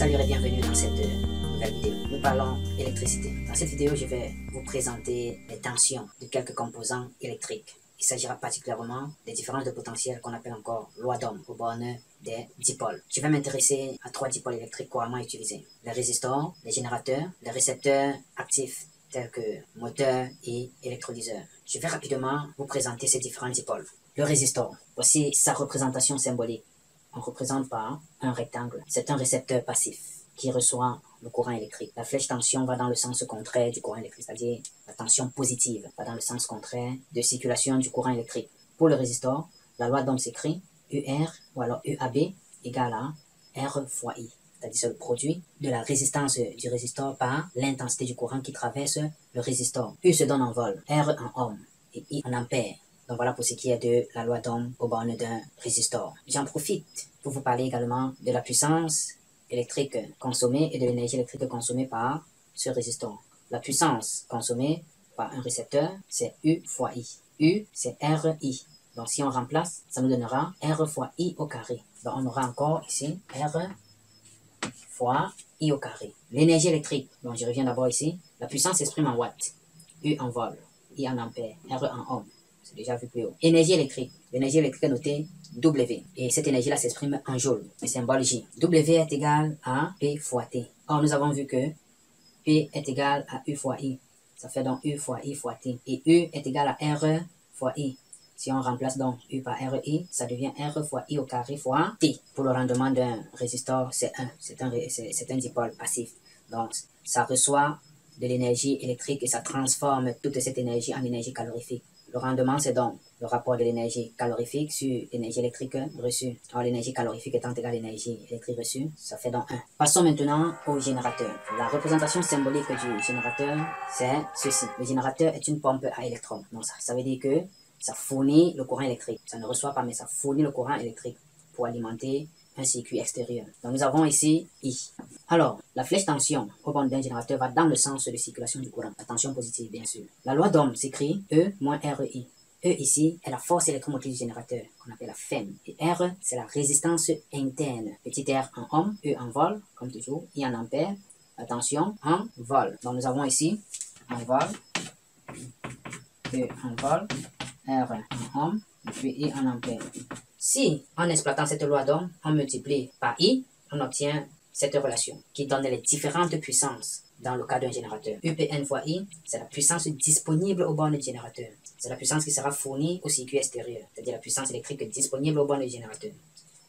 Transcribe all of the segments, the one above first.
Salut et bienvenue dans cette nouvelle vidéo. Nous parlons électricité. Dans cette vidéo, je vais vous présenter les tensions de quelques composants électriques. Il s'agira particulièrement des différences de potentiel qu'on appelle encore loi d'Ohm aux bornes des dipôles. Je vais m'intéresser à 3 dipôles électriques couramment utilisés. Les résistors, les générateurs, les récepteurs actifs tels que moteurs et électrolyseurs. Je vais rapidement vous présenter ces différents dipôles. Le résistor, voici sa représentation symbolique. On représente par un rectangle. C'est un récepteur passif qui reçoit le courant électrique. La flèche tension va dans le sens contraire du courant électrique, c'est-à-dire la tension positive va dans le sens contraire de circulation du courant électrique. Pour le résistor, la loi d'Ohm s'écrit UR ou alors UAB égale à R fois I, c'est-à-dire c'est le produit de la résistance du résistor par l'intensité du courant qui traverse le résistor. U se donne en vol, R en ohm et I en ampère. Donc voilà pour ce qui est de la loi d'Ohm aux bornes d'un résistor. J'en profite pour vous parler également de la puissance électrique consommée et de l'énergie électrique consommée par ce résistor. La puissance consommée par un récepteur, c'est U fois I. U, c'est RI. Donc si on remplace, ça nous donnera R fois I au carré. Donc on aura encore ici R fois I au carré. L'énergie électrique, donc je reviens d'abord ici, la puissance s'exprime en watts. U en vol, I en ampère, R en ohm. C'est déjà vu plus haut. Énergie électrique. L'énergie électrique est notée W. Et cette énergie-là s'exprime en joule. Le symbole J. W est égal à P fois T. Or, nous avons vu que P est égal à U fois I. Ça fait donc U fois I fois T. Et U est égal à R fois I. Si on remplace donc U par RI, ça devient R fois I au carré fois T. Pour le rendement d'un résistor, c'est 1. C'est un dipôle passif. Donc, ça reçoit de l'énergie électrique et ça transforme toute cette énergie en énergie calorifique. Le rendement, c'est donc le rapport de l'énergie calorifique sur l'énergie électrique reçue. Alors, l'énergie calorifique étant égale à l'énergie électrique reçue, ça fait donc 1. Passons maintenant au générateur. La représentation symbolique du générateur, c'est ceci. Le générateur est une pompe à électrons. Donc, ça veut dire que ça fournit le courant électrique. Ça ne reçoit pas, mais ça fournit le courant électrique pour alimenter un circuit extérieur. Donc, nous avons ici I. Alors, la flèche tension au bornes d'un générateur va dans le sens de circulation du courant. La tension positive, bien sûr. La loi d'Ohm s'écrit E moins RI. E ici est la force électromotrice du générateur, qu'on appelle la FEM. Et R, c'est la résistance interne. Petit r en ohm, E en vol, comme toujours, I en ampère, la tension en vol. Donc, nous avons ici en vol, E en vol, R en ohm, et puis I en ampère. Si, en exploitant cette loi d'Ohm, on multiplie par I, on obtient cette relation qui donne les différentes puissances dans le cas d'un générateur. UPN fois I, c'est la puissance disponible aux bornes du générateur. C'est la puissance qui sera fournie au circuit extérieur, c'est-à-dire la puissance électrique disponible aux bornes du générateur.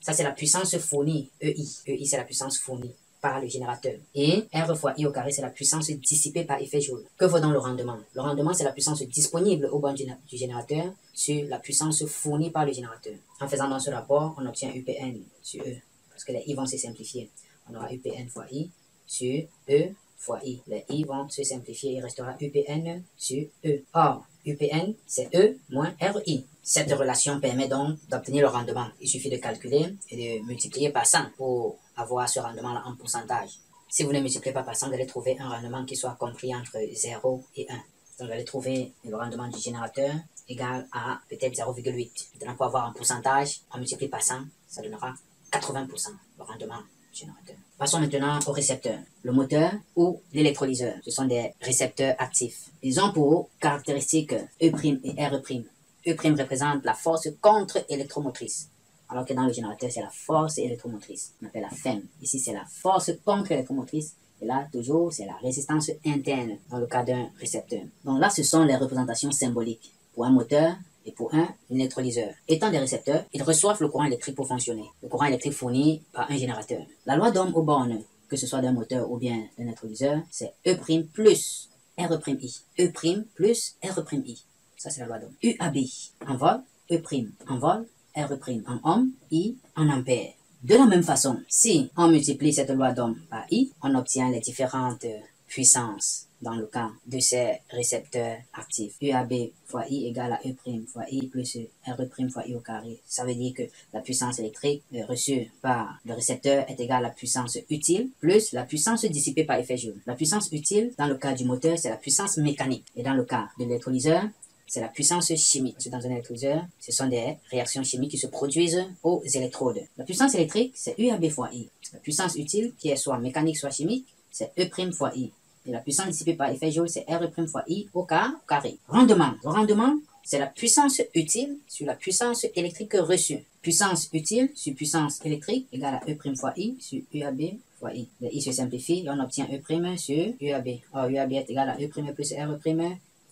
Ça, c'est la puissance fournie, EI. EI, c'est la puissance fournie par le générateur. Et R fois I au carré, c'est la puissance dissipée par effet Joule. Que vaut donc le rendement? Le rendement, c'est la puissance disponible aux bornes du générateur sur la puissance fournie par le générateur. En faisant dans ce rapport, on obtient UPN sur E, parce que les I vont se simplifier. On aura UPN fois I sur E fois I. Les I vont se simplifier, il restera UPN sur E. Or, UPN, c'est E moins RI. Cette relation permet donc d'obtenir le rendement. Il suffit de calculer et de multiplier par 100 pour avoir ce rendement-là en pourcentage. Si vous ne multipliez pas par 100, vous allez trouver un rendement qui soit compris entre 0 et 1. Donc, vous allez trouver le rendement du générateur égal à peut-être 0,8. Maintenant, pour avoir un pourcentage, on multiplie par 100, ça donnera 80% le rendement du générateur. Passons maintenant au récepteur. Le moteur ou l'électrolyseur, ce sont des récepteurs actifs. Ils ont pour caractéristiques E' et R'. E' représente la force contre-électromotrice, alors que dans le générateur, c'est la force électromotrice. On appelle la FEM. Ici, c'est la force contre-électromotrice. Et là, toujours, c'est la résistance interne dans le cas d'un récepteur. Donc là, ce sont les représentations symboliques pour un moteur et pour un électrolyseur. Étant des récepteurs, ils reçoivent le courant électrique pour fonctionner. Le courant électrique fourni par un générateur. La loi d'Ohm aux bornes, que ce soit d'un moteur ou bien d'un électrolyseur, c'est E' plus R'I. E' plus R'I. Ça, c'est la loi d'Ohm. UAB en vol, E' en vol, R' en ohm, I en ampère. De la même façon, si on multiplie cette loi d'Ohm par I, on obtient les différentes puissances dans le cas de ces récepteurs actifs. UAB fois I égale à E' fois I plus R' fois I au carré. Ça veut dire que la puissance électrique reçue par le récepteur est égale à la puissance utile plus la puissance dissipée par effet Joule. La puissance utile, dans le cas du moteur, c'est la puissance mécanique. Et dans le cas de l'électrolyseur, c'est la puissance chimique. Parce que dans un électrolyseur, ce sont des réactions chimiques qui se produisent aux électrodes. La puissance électrique, c'est U à B fois I. La puissance utile, qui est soit mécanique, soit chimique, c'est E' fois I. Et la puissance dissipée par effet Joule, c'est R' fois I au carré. Rendement. Le rendement, c'est la puissance utile sur la puissance électrique reçue. Puissance utile sur puissance électrique égale à E' fois I sur U à B fois I. Le I se simplifie et on obtient E' sur U à B. Or, U à B est égal à E' plus R'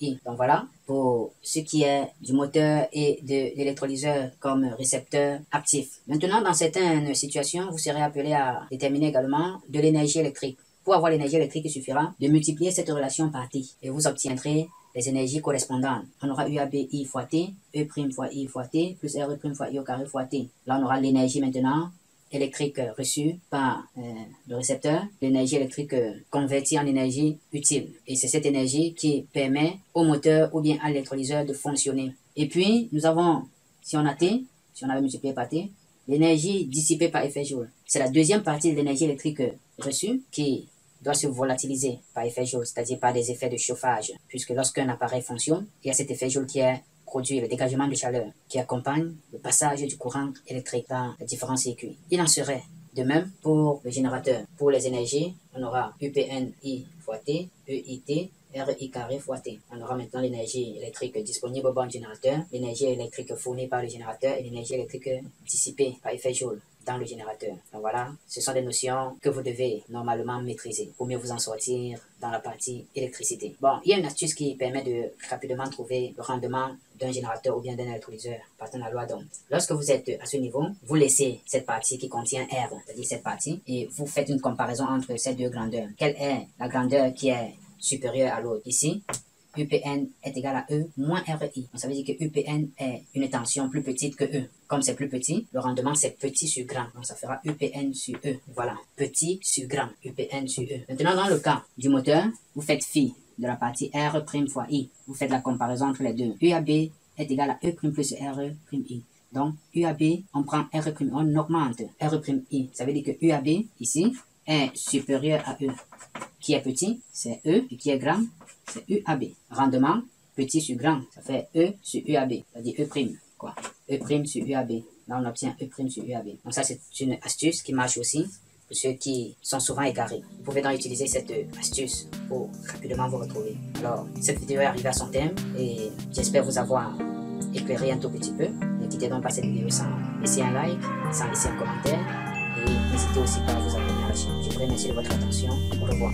I. Donc voilà, pour ce qui est du moteur et de l'électrolyseur comme récepteur actif. Maintenant, dans certaines situations, vous serez appelé à déterminer également de l'énergie électrique. Pour avoir l'énergie électrique, il suffira de multiplier cette relation par T et vous obtiendrez les énergies correspondantes. On aura U à B I fois T, E' fois I fois T, plus R' fois I au carré fois T. Là, on aura l'énergie maintenant électrique reçue par le récepteur, l'énergie électrique convertie en énergie utile. Et c'est cette énergie qui permet au moteur ou bien à l'électrolyseur de fonctionner. Et puis, nous avons, si on a T, si on avait multiplié par T, l'énergie dissipée par effet Joule. C'est la deuxième partie de l'énergie électrique reçue qui doit se volatiliser par effet Joule, c'est-à-dire par des effets de chauffage, puisque lorsqu'un appareil fonctionne, il y a cet effet Joule qui est produit le dégagement de chaleur qui accompagne le passage du courant électrique dans les différents circuits. Il en serait de même pour le générateur. Pour les énergies, on aura UPNI fois T, EIT, RI carré fois T. On aura maintenant l'énergie électrique disponible au bord du générateur, l'énergie électrique fournie par le générateur et l'énergie électrique dissipée par effet Joule dans le générateur. Donc voilà, ce sont des notions que vous devez normalement maîtriser pour mieux vous en sortir dans la partie électricité. Bon, il y a une astuce qui permet de rapidement trouver le rendement d'un générateur ou bien d'un électrolyseur partant de la loi d'Ohm. Lorsque vous êtes à ce niveau, vous laissez cette partie qui contient R, c'est-à-dire cette partie, et vous faites une comparaison entre ces deux grandeurs. Quelle est la grandeur qui est supérieure à l'autre? Ici, UPN est égal à E moins RI. Donc ça veut dire que UPN est une tension plus petite que E. Comme c'est plus petit, le rendement c'est petit sur grand. Donc ça fera UPN sur E. Voilà, petit sur grand, UPN sur E. Maintenant dans le cas du moteur, vous faites phi de la partie R' fois I. Vous faites la comparaison entre les deux. U à B est égal à E' plus R''I. Donc U à B, on prend R', on augmente R''I. Ça veut dire que U à B ici est supérieur à E. Qui est petit, c'est E, et qui est grand, c'est U à B. Rendement, petit sur grand, ça fait E sur U à B, c'est-à-dire E', quoi. E' sur U à B. Là, on obtient E' sur U à B. Donc ça, c'est une astuce qui marche aussi pour ceux qui sont souvent égarés. Vous pouvez donc utiliser cette astuce pour rapidement vous retrouver. Alors, cette vidéo est arrivée à son terme et j'espère vous avoir éclairé un tout petit peu. Ne quittez donc pas cette vidéo sans laisser un like, sans laisser un commentaire et n'hésitez aussi pas à vous abonner à la chaîne. Je vous remercie de votre attention. Au revoir.